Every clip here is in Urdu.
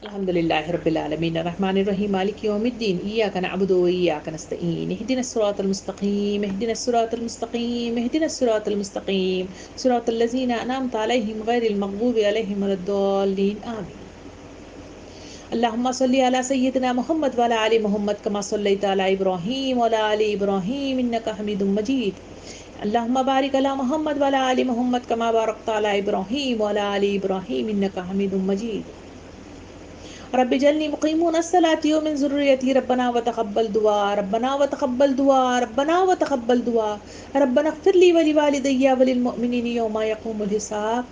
الحمد لله رب العالمين الرحمن الرحيم مالك يوم الدين إياك نعبد وإياك نستعين اهدنا الصراط المستقيم اهدنا الصراط المستقيم اهدنا الصراط المستقيم صراط الذين أنعمت عليهم غير المغضوب عليهم ولا الضالين آمين. اللهم صل على سيدنا محمد وعلى آل محمد كما صليت على إبراهيم وعلى آل إبراهيم إنك حميد مجيد. اللهم بارك على محمد وعلى آل محمد كما باركت على إبراهيم وعلى آل إبراهيم إنك حميد مجيد. رب اجعلني مقيمون الصلاة ومن ذريتي ربنا وتقبل دعاء ربنا وتقبل دعاء ربنا وتقبل دعاء ربنا اغفر لي ولوالدي وللمؤمنين يوم يقوم الحساب.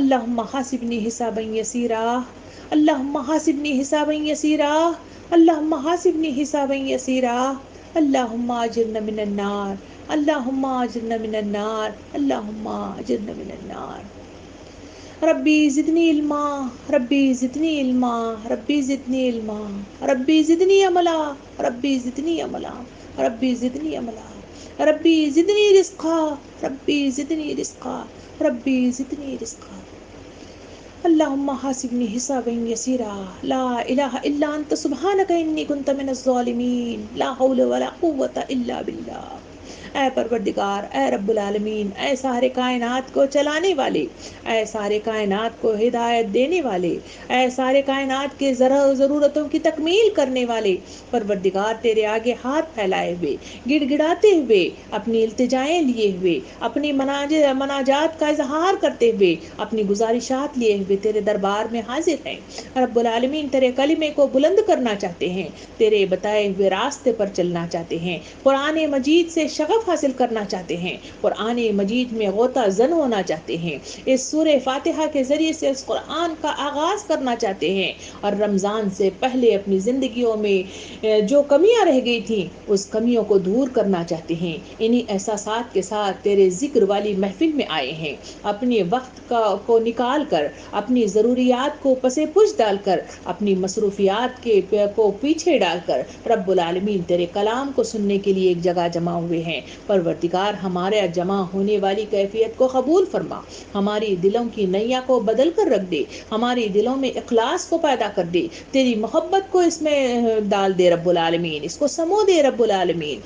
اللهم حاسبني حسابا يسيرا اللهم حاسبني حسابا يسيرا اللهم حاسبني حسابا يسيرا اللهم اجرنا من النار اللهم اجرنا من النار اللهم اجرنا من النار. ربي زدني علما ربي زدني علما ربي زدني علما ربي زدني عملا ربي زدني عملا ربي زدني عملا ربي زدني رزقا ربي زدني رزقا ربي زدني رزقا. اللهم حاسبني حسابا يسيرا لا إله إلا أنت سبحانك إني كنت من الظالمين لا حول ولا قوة إلا بالله. اے پروردگار، اے رب العالمین، اے سارے کائنات کو چلانے والے، اے سارے کائنات کو ہدایت دینے والے، اے سارے کائنات کے ضرورتوں کی تکمیل کرنے والے، پروردگار تیرے آگے ہاتھ پھیلائے ہوئے، گڑ گڑاتے ہوئے، اپنی التجائیں لیے ہوئے، اپنی مناجات کا اظہار کرتے ہوئے، اپنی گزارشات لیے ہوئے تیرے دربار میں حاضر ہیں۔ رب العالمین تیرے کلمے کو بلند کرنا چاہتے ہیں، تیرے بتائے ہوئے راستے پر چلنا چاہتے ہیں، قرآن مجید سے شغف حاصل کرنا چاہتے ہیں، قرآن مجید میں غوطہ زن ہونا چاہتے ہیں، اس سورہ فاتحہ کے ذریعے سے اس قرآن کا آغاز کرنا چاہتے ہیں، اور رمضان سے پہلے اپنی زندگیوں میں جو کمیاں رہ گئی تھیں اس کمیوں کو دور کرنا چاہتے ہیں۔ انہی احساسات کے ساتھ تیرے ذکر والی محفل میں آئے ہیں، اپنے وقت کو نکال کر، اپنی ضروریات کو پس پش ڈال کر، اپنی مصروفیات کو پیچھے ڈال کر رب العالمین تیرے کلام کو سننے کے لیے ایک جگہ جمع ہوئے ہیں۔ پروردگار ہمارے جمع ہونے والی کیفیت کو قبول فرما، ہماری دلوں کی نیا کو بدل کر رکھ دے، ہماری دلوں میں اخلاص کو پیدا کر دے، تیری محبت کو اس میں ڈال دے رب العالمین، اس کو سمو دے رب العالمین۔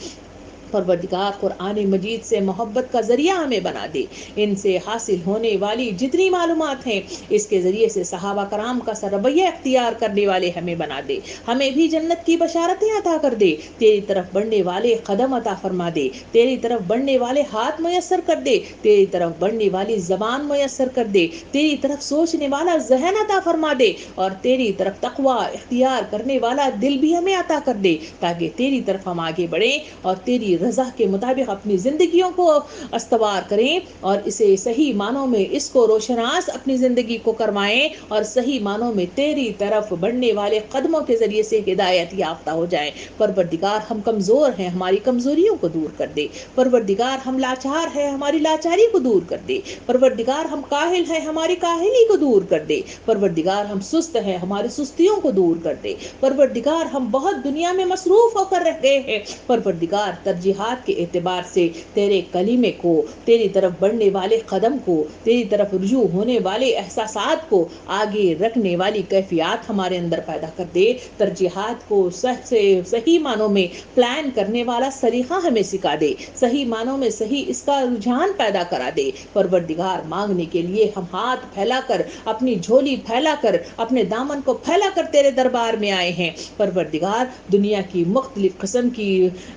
پروردگار قرآن مجید سے محبت کا ذریعہ ہمیں بنا دے، ان سے حاصل ہونے والی جتنی معلومات ہیں اس کے ذریعے سے صحابہ کرام کا رویہ اختیار کرنے والے ہمیں بنا دے، ہمیں بھی جنت کی بشارتیں عطا کر دے، تیری طرف بڑھنے والے قدم عطا فرما دے، تیری طرف بڑھنے والے ہاتھ میسر کر دے، تیری طرف بڑھنے والی زبان میسر کر دے، تیری طرف سوچنے والا ذہن عطا فرما دے، اور تیری طرف تقوی اختیار کرنے والا دل بھی ہمیں عطا کر دے، تاکہ تیری طرف ہم آگے بڑھیں اور تیری رضا کے مطابق اپنی زندگیوں کو استوار کریں، اور اسے صحیح معنوں میں اس کو روشناس اپنی زندگی کو کروائیں، اور صحیح معنوں میں تیری طرف بڑھنے والے قدموں کے ذریعے سے ہدایت یافتہ ہو جائیں۔ پروردگار ہم کمزور ہیں، ہماری کمزوریوں کو دور کر دے، پروردگار ہم لاچار ہیں، ہماری لاچاری کو دور کر دے، پروردگار ہم کاہل ہیں، ہماری کاہلی کو دور کر دے، پروردگار ہم سست ہیں، ہماری سستیوں کو دور کر دے، پروردگار ہم بہت دنیا میں مصروف ہو کر رہ گئے ہیں، پروردگار ترجیحات کے اعتبار سے تیرے کلمے کو، تیری طرف بڑھنے والے قدم کو، تیری طرف رجوع ہونے والے احساسات کو آگے رکھنے والی کیفیات ہمارے اندر پیدا کر دے، ترجیحات کو صحیح معنوں میں پلان کرنے والا سلیقہ ہمیں سکھا دے، صحیح معنوں میں صحیح اس کا رجحان پیدا کرا دے۔ پروردگار مانگنے کے لیے ہم ہاتھ پھیلا کر، اپنی جھولی پھیلا کر، اپنے دامن کو پھیلا کر تیرے دربار میں آئے ہیں۔ پروردگار دنیا کی مختلف قسم کی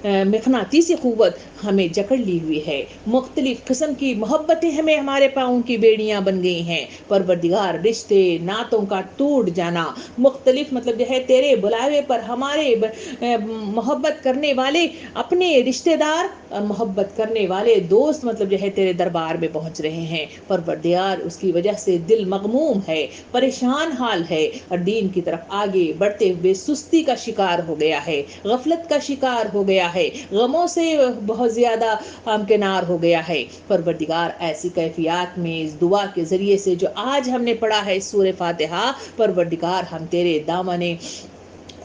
مقناطیسی قوت ہمیں جکڑ لی ہوئی ہے، مختلف قسم کی محبتیں ہمیں ہمارے پاؤں کی بیڑیاں بن گئی ہیں۔ پروردگار رشتے ناتوں کا ٹوٹ جانا، مختلف مطلب جو ہے تیرے بلاوے پر ہمارے محبت کرنے والے اپنے رشتہ دار، محبت کرنے والے دوست مطلب جو ہے تیرے دربار میں پہنچ رہے ہیں۔ پروردگار اس کی وجہ سے دل مغموم ہے، پریشان حال ہے، اور دین کی طرف آگے بڑھتے ہوئے سستی کا شکار ہو گیا ہے، غفلت کا شکار ہو گیا ہے، غموں سے بہت زیادہ ہمکنار ہو گیا ہے۔ پروردگار ایسی کیفیات میں اس دعا کے ذریعے سے جو آج ہم نے پڑھا ہے سورہ فاتحہ، پروردگار ہم تیرے دامن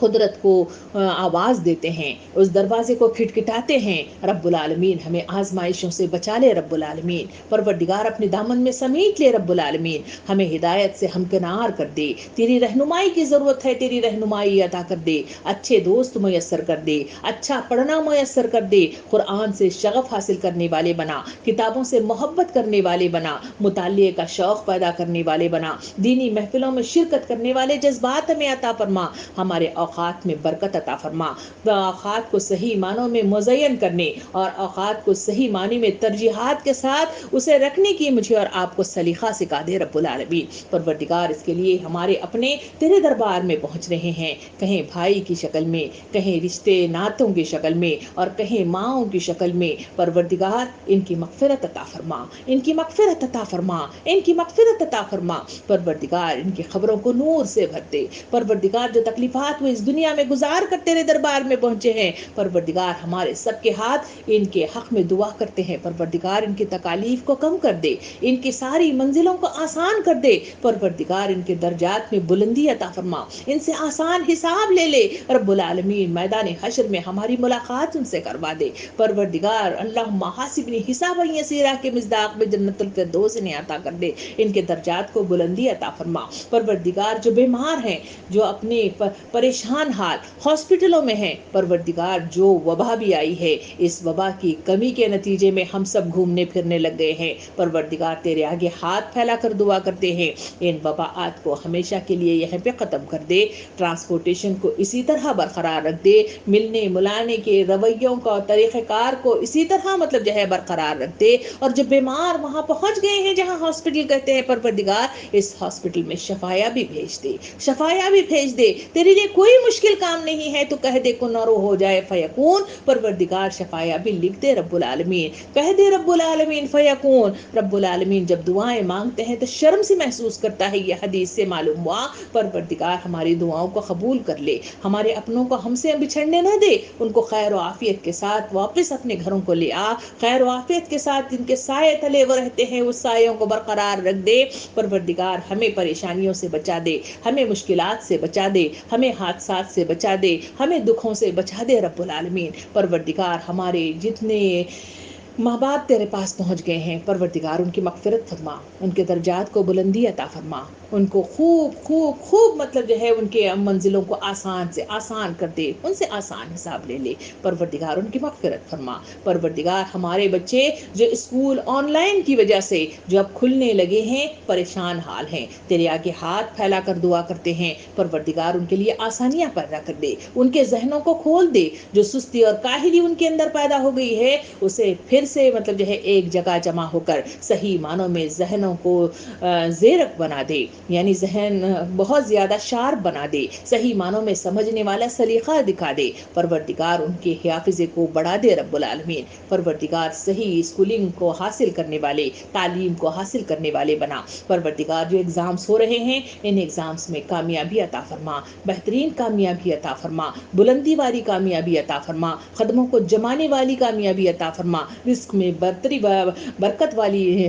قدرت کو آواز دیتے ہیں، اس دروازے کو کھٹکھٹاتے ہیں، رب العالمین ہمیں آزمائشوں سے بچا لے رب العالمین، پروردگار اپنے دامن میں سمیٹ لے رب العالمین، ہمیں ہدایت سے ہمکنار کر دے، تیری رہنمائی کی ضرورت ہے، تیری رہنمائی عطا کر دے، اچھے دوست میسر کر دے، اچھا پڑھنا میسر کر دے، قرآن سے شغف حاصل کرنے والے بنا، کتابوں سے محبت کرنے والے بنا، مطالعے کا شوق پیدا کرنے والے بنا، دینی محفلوں میں شرکت کرنے والے جذبات ہمیں عطا فرما، ہمارے اوقات میں برکت عطا فرما، اوقات کو صحیح معنوں میں مزین کرنے اور اوقات کو صحیح معنی میں ترجیحات کے ساتھ اسے رکھنے کی مجھے اور آپ کو سلیقہ سکھا دے رب العالمین۔ پروردگار اس کے لیے ہمارے اپنے تیرے دربار میں پہنچ رہے ہیں، کہیں بھائی کی شکل میں، کہیں رشتے ناتوں کی شکل میں اور کہیں ماؤں کی شکل میں، پروردگار ان کی مغفرت عطا فرما، ان کی مغفرت عطا فرما، ان کی مغفرت عطا فرما، پروردگار ان کی خبروں کو نور سے بھر دے، پروردگار جو تکلیفات وہ اس دنیا میں گزار کر تیرے دربار میں پہنچے ہیں، پروردگار ہمارے سب کے ہاتھ ان کے حق میں دعا کرتے ہیں، پروردگار ان کی تکالیف کو کم کر دے، ان کی ساری منزلوں کو آسان کر دے، پروردگار ان کے درجات میں بلندی عطا فرما، ان سے آسان حساب لے لے رب العالمین، میدان حشر میں ہماری ملاقات ان سے کروا دے، پروردگار اللہم حاسبنی حسابا یسیرا کے مصداق میں جنت الفردوس انہیں عطا کر دے، ان کے درجات کو بلندی عطا فرما، پروردگار جو بیمار ہیں، جو اپنے پریشان حال ہاسپٹلوں میں ہیں، پروردگار جو وبا بھی آئی ہے، اس وبا کی کمی کے نتیجے میں ہم سب گھومنے پھرنے لگ گئے ہیں، پروردگار تیرے آگے ہاتھ پھیلا کر دعا کرتے ہیں، ان وباءات کو ہمیشہ کے لیے یہیں پہ ختم کر دے، ٹرانسپورٹیشن کو اسی طرح برقرار رکھ دے، ملنے ملانے کے رویوں کا اور طریقہ کار کو اسی طرح مطلب جو ہے برقرار رکھ دے، اور جو بیمار وہاں پہنچ گئے ہیں جہاں ہاسپٹل کہتے ہیں، پروردگار اس ہاسپٹل میں شفایا بھی بھیج دے، شفایا بھی بھیج دے، تیرے لیے کوئی مشکل کام نہیں ہے، تو کہہ دے کن اور ہو جائے فیکون، پروردگار شفایا بھی لکھ دے رب العالمین، کہہ دے رب العالمین فیکون، رب العالمین جب دعائیں مانگتے ہیں تو شرم سے محسوس کرتا ہے، یہ حدیث سے معلوم ہوا، پروردگار ہماری دعاؤں کو قبول کر لے، ہمارے اپنوں کو ہم سے بچھڑنے نہ دے، ان کو خیر و عافیت کے ساتھ واپس اپنے گھروں کو لے آ، خیر و عافیت کے ساتھ جن کے سائے تلے وہ رہتے ہیں اس سایوں کو برقرار رکھ دے، پروردگار ہمیں پریشانیوں سے بچا دے، ہمیں مشکلات سے بچا دے، ہمیں حادثات سے بچا دے، ہمیں دکھوں سے بچا دے رب العالمین، پروردگار ہمارے جتنے ماں باپ تیرے پاس پہنچ گئے ہیں، پروردگار ان کی مغفرت فرما، ان کے درجات کو بلندی عطا فرما، ان کو خوب خوب خوب مطلب جو ہے ان کے منزلوں کو آسان سے آسان کر دے، ان سے آسان حساب لے لے، پروردگار ان کی مغفرت فرما، پروردگار ہمارے بچے جو اسکول آن لائن کی وجہ سے جو اب کھلنے لگے ہیں پریشان حال ہیں، تیرے آگے ہاتھ پھیلا کر دعا کرتے ہیں، پروردگار ان کے لیے آسانیاں پیدا کر دے، ان کے ذہنوں کو کھول دے، جو سستی اور کاہلی ان کے اندر پیدا ہو گئی ہے اسے پھر سے مطلب جو ہے ایک جگہ جمع ہو کر صحیح معنوں میں ذہنوں کو زیرک بنا دے، یعنی ذہن بہت زیادہ شارپ بنا دے، صحیح معنوں میں سمجھنے والا سلیقہ دکھا دے، پروردگار ان کے حافظے کو بڑھا دے رب العالمین، پروردگار صحیح اسکولنگ کو حاصل کرنے والے، تعلیم کو حاصل کرنے والے بنا، پروردگار جو ایگزامز ہو رہے ہیں ان ایگزامز میں کامیابی عطا فرما، بہترین کامیابی عطا فرما، بلندی والی کامیابی عطا فرما، قدموں کو جمانے والی کامیابی عطا فرما، رزق میں برکت والی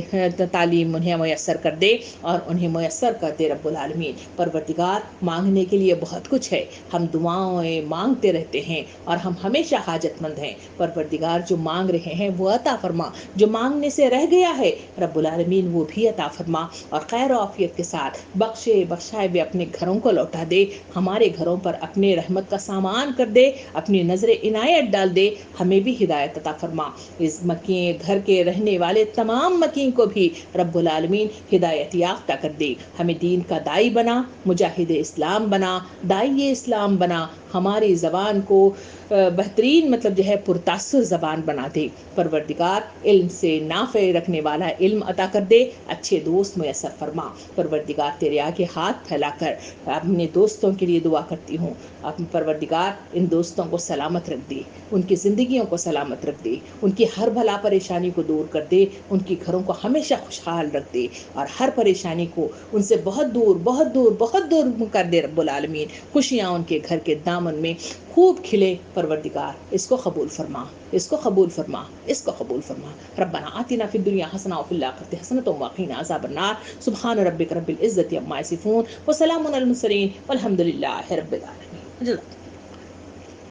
تعلیم انہیں میسر کر دے اور انہیں میسر کر دے رب العالمین، پروردگار مانگنے کے لیے بہت کچھ ہے، ہم دعائیں مانگتے رہتے ہیں اور ہم ہمیشہ حاجت مند ہیں، پروردگار جو مانگ رہے ہیں وہ عطا فرما، جو مانگنے سے رہ گیا ہے رب العالمین وہ بھی عطا فرما، اور خیر و عافیت کے ساتھ بخشائے بھی اپنے گھروں کو لوٹا دے، ہمارے گھروں پر اپنے رحمت کا سامان کر دے، اپنی نظر عنایت ڈال دے، ہمیں بھی ہدایت عطا فرما، اس مکی گھر کے رہنے والے تمام مکین کو بھی رب العالمین ہدایت یافتہ کر دے، ہمیں دین کا دائی بنا، مجاہد اسلام بنا، دائی اسلام بنا، ہماری زبان کو بہترین مطلب جو ہے پرتاثر زبان بنا دے، پروردگار علم سے نافع رکھنے والا علم عطا کر دے، اچھے دوست میسر فرما، پروردگار تیرے آگے ہاتھ پھیلا کر اپنے دوستوں کے لیے دعا کرتی ہوں، اپنے پروردگار ان دوستوں کو سلامت رکھ دے، ان کی زندگیوں کو سلامت رکھ دے، ان کی ہر بھلا پریشانی کو دور کر دے، ان کی گھروں کو ہمیشہ خوشحال رکھ دے، اور ہر پریشانی کو ان سے بہت دور بہت دور بہت دور کر دے رب العالمین، خوشیاں ان کے گھر کے دامن میں خوب کھلے، پروردگار اس کو قبول فرما، اس کو قبول فرما، اس کو قبول فرما، ربنا آتنا فی الدنیا حسنہ وفی الآخرۃ حسنۃ وقنا عذاب النار، سبحان ربک رب العزۃ عما یصفون وسلام علی المرسلین والحمد للہ رب العالمین۔